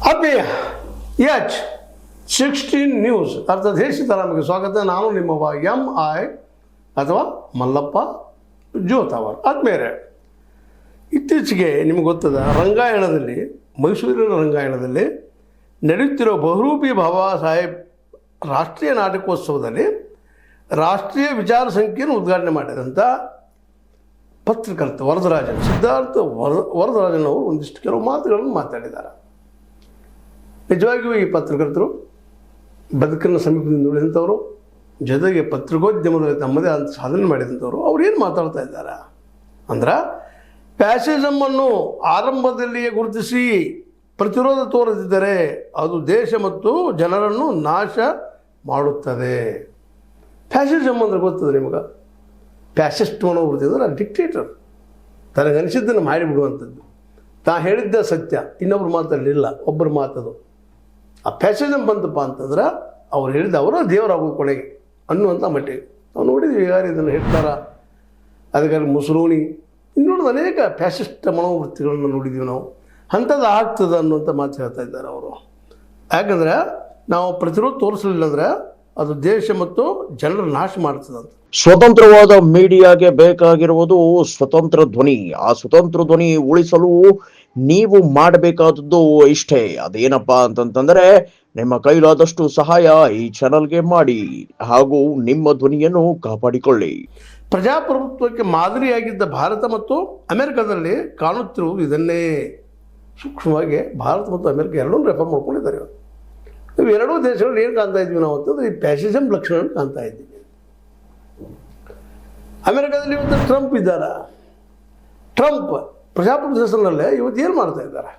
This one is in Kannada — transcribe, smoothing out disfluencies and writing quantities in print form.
ಆತ್ಮೀಯ H16 ನ್ಯೂಸ್ ಅರ್ಥದೇಶದ ನಮಗೆ ಸ್ವಾಗತ. ನಾನು ನಿಮ್ಮವ MI ಅಥವಾ ಮಲ್ಲಪ್ಪ ಜೋತಾವರ್. ಆತ್ಮೀಯರೇ, ಇತ್ತೀಚೆಗೆ ನಿಮಗೆ ಗೊತ್ತದ ರಂಗಾಯಣದಲ್ಲಿ, ಮೈಸೂರಿನ ರಂಗಾಯಣದಲ್ಲಿ ನಡೆಯುತ್ತಿರೋ ಬಹುರೂಪಿ ಬಾಬಾ ಸಾಹೇಬ್ ರಾಷ್ಟ್ರೀಯ ನಾಟಕೋತ್ಸವದಲ್ಲಿ ರಾಷ್ಟ್ರೀಯ ವಿಚಾರ ಸಂಖ್ಯೆಯನ್ನು ಉದ್ಘಾಟನೆ ಮಾಡಿದಂಥ ಪತ್ರಕರ್ತ ವರದರಾಜನ್, ಸಿದ್ಧಾರ್ಥ ವರದರಾಜನ್ ಅವರು ಒಂದಿಷ್ಟು ಕೆಲವು ಮಾತುಗಳನ್ನು ಮಾತಾಡಿದ್ದಾರೆ. ನಿಜವಾಗಿಯೂ ಈ ಪತ್ರಕರ್ತರು ಬದುಕನ್ನು ಸಮೀಪದಿಂದ ಉಳಿದಂಥವರು, ಜೊತೆಗೆ ಪತ್ರಿಕೋದ್ಯಮದಲ್ಲಿ ತಮ್ಮದೇ ಅಂತ ಸಾಧನೆ ಮಾಡಿದಂಥವರು. ಅವ್ರು ಏನು ಮಾತಾಡ್ತಾ ಇದ್ದಾರೆ ಅಂದ್ರೆ, ಫ್ಯಾಸಿಸಮನ್ನು ಆರಂಭದಲ್ಲಿಯೇ ಗುರುತಿಸಿ ಪ್ರತಿರೋಧ ತೋರದಿದ್ದರೆ ಅದು ದೇಶ ಮತ್ತು ಜನರನ್ನು ನಾಶ ಮಾಡುತ್ತದೆ. ಫ್ಯಾಸಿಸಮ್ ಅಂದರೆ ಗೊತ್ತದೆ ನಿಮಗೆ? ಫ್ಯಾಸಿಸ್ಟ್ ಮನೋವೃತ್ತಿ ಅಂದರೆ ಡಿಕ್ಟೇಟರ್, ತನಗನಿಸಿದ್ದನ್ನು ಮಾಡಿಬಿಡುವಂಥದ್ದು. ತಾ ಹೇಳಿದ್ದ ಸತ್ಯ, ಇನ್ನೊಬ್ರು ಮಾತಲ್ಲಿಲ್ಲ, ಒಬ್ಬರು ಮಾತದು. ಆ ಫ್ಯಾಸಿಸಮ್ ಬಂತಪ್ಪ ಅಂತಂದ್ರೆ ಅವ್ರು ಹೇಳಿದ ಅವರ ದೇವರಾಗೋ ಕೊನೆಗೆ ಅನ್ನುವಂಥ ಮಟ್ಟಿಗೆ ನಾವು ನೋಡಿದ್ವಿ. ಯಾರು ಇದನ್ನು ಹೇಳ್ತಾರ, ಅದಕ್ಕೆ ಮುಸಲೂನಿ, ಇನ್ನೊಂದು ಅನೇಕ ಫ್ಯಾಸಿಸ್ಟ್ ಮನೋವೃತ್ತಿಗಳನ್ನು ನೋಡಿದ್ದೀವಿ ನಾವು. ಅಂಥದ್ದು ಆಗ್ತದೆ ಅನ್ನುವಂಥ ಮಾತು ಹೇಳ್ತಾ ಇದ್ದಾರೆ ಅವರು. ಯಾಕಂದರೆ ನಾವು ಪ್ರತಿರೋಧ ತೋರಿಸಲಿಲ್ಲ ಅಂದರೆ ಅದು ದೇಶ ಮತ್ತು ಜನರ ನಾಶ ಮಾಡ್ತದಂತ. ಸ್ವತಂತ್ರವಾದ ಮೀಡಿಯಾಗೆ ಬೇಕಾಗಿರುವುದು ಸ್ವತಂತ್ರ ಧ್ವನಿ. ಆ ಸ್ವತಂತ್ರ ಧ್ವನಿ ಉಳಿಸಲು ನೀವು ಮಾಡಬೇಕಾದದ್ದು ಇಷ್ಟೇ. ಅದೇನಪ್ಪಾ ಅಂತಂತಂದ್ರೆ, ನಿಮ್ಮ ಕೈಲಾದಷ್ಟು ಸಹಾಯ ಈ ಚಾನಲ್ಗೆ ಮಾಡಿ ಹಾಗೂ ನಿಮ್ಮ ಧ್ವನಿಯನ್ನು ಕಾಪಾಡಿಕೊಳ್ಳಿ. ಪ್ರಜಾಪ್ರಭುತ್ವಕ್ಕೆ ಮಾದರಿಯಾಗಿದ್ದ ಭಾರತ ಮತ್ತು ಅಮೆರಿಕದಲ್ಲಿ ಕಾಣುತ್ತಿರುವುದು ಇದನ್ನೇ. ಸೂಕ್ಷ್ಮವಾಗಿ ಭಾರತ ಮತ್ತು ಅಮೆರಿಕ ಎರಡೂ ರೆಫರ್ ಮಾಡ್ಕೊಂಡಿದ್ದಾರೆ. ಇವು ಎರಡೂ ದೇಶಗಳು ಏನು ಕಾಣ್ತಾ ಇದ್ವಿ ನಾವು ಅಂತಂದ್ರೆ ಈ ಫ್ಯಾಸಿಸಮ್ ಲಕ್ಷಣ ಕಾಣ್ತಾ ಇದ್ದೀವಿ. ಅಮೆರಿಕದಲ್ಲಿ ಇವತ್ತು ಟ್ರಂಪ್ ಇದ್ದಾರೆ. ಟ್ರಂಪ್ ಪ್ರಜಾಪ್ರಭುತ್ವ ದೇಶದಲ್ಲೇ ಇವತ್ತು ಏನು ಮಾಡ್ತಾ ಇದ್ದಾರೆ?